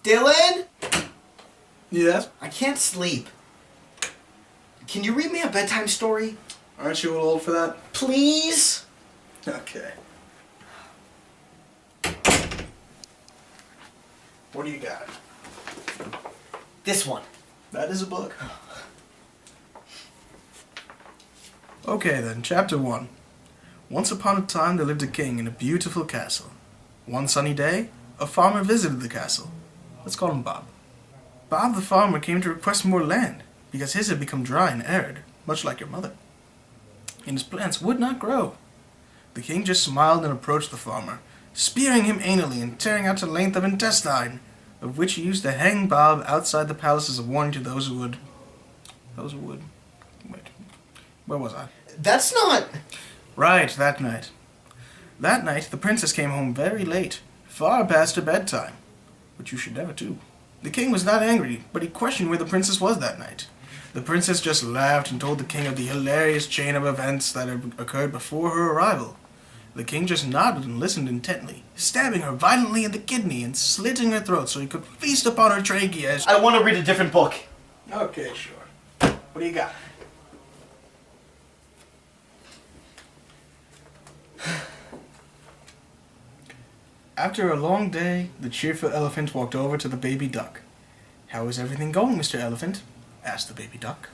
Dylan? Yes? I can't sleep. Can you read me a bedtime story? Aren't you a little old for that? Please? Okay. What do you got? This one. That is a book. Okay then, chapter 1. Once upon a time there lived a king in a beautiful castle. One sunny day, a farmer visited the castle. Let's call him Bob. Bob the farmer came to request more land, because his had become dry and arid, much like your mother. And his plants would not grow. The king just smiled and approached the farmer, spearing him anally and tearing out the length of intestine, of which he used to hang Bob outside the palace as a warning to those who would... Wait, where was I? That's not... Right, that night. That night, the princess came home very late, far past her bedtime, which you should never do. The king was not angry, but he questioned where the princess was that night. The princess just laughed and told the king of the hilarious chain of events that had occurred before her arrival. The king just nodded and listened intently, stabbing her violently in the kidney and slitting her throat so he could feast upon her trachea as... I want to read a different book. Okay, sure. What do you got? After a long day, the cheerful elephant walked over to the baby duck. "How is everything going, Mr. Elephant?" asked the baby duck.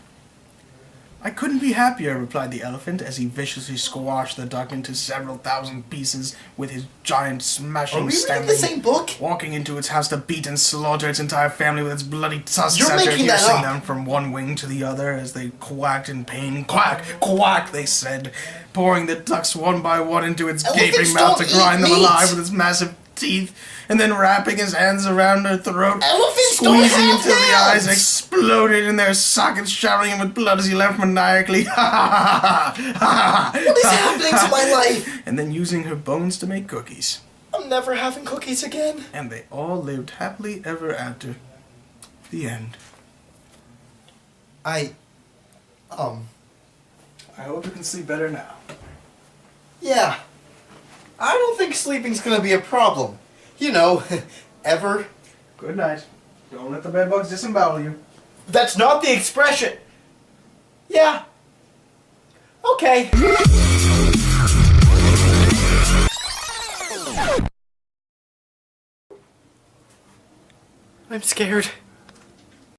"I couldn't be happier," replied the elephant as he viciously squashed the duck into several thousand pieces with his giant smashing Are we reading stamping, the same book? walking into its house to beat and slaughter its entire family with its bloody tusks You're after making that piercing up. them from one wing to the other as they quacked in pain. "Quack, quack," they said, pouring the ducks one by one into its Elephants gaping mouth to don't grind eat them meat. alive with its massive teeth, and then wrapping his hands around her throat, Elephants don't squeezing have until the eyes hands. exploded in their sockets, showering him with blood as he laughed maniacally. Ha ha ha ha! What is happening to my life? And then using her bones to make cookies. I'm never having cookies again. And they all lived happily ever after. The end. I hope you can sleep better now. Yeah. I don't think sleeping's gonna be a problem. You know, ever. Good night. Don't let the bedbugs disembowel you. That's not the expression. Yeah. Okay. I'm scared.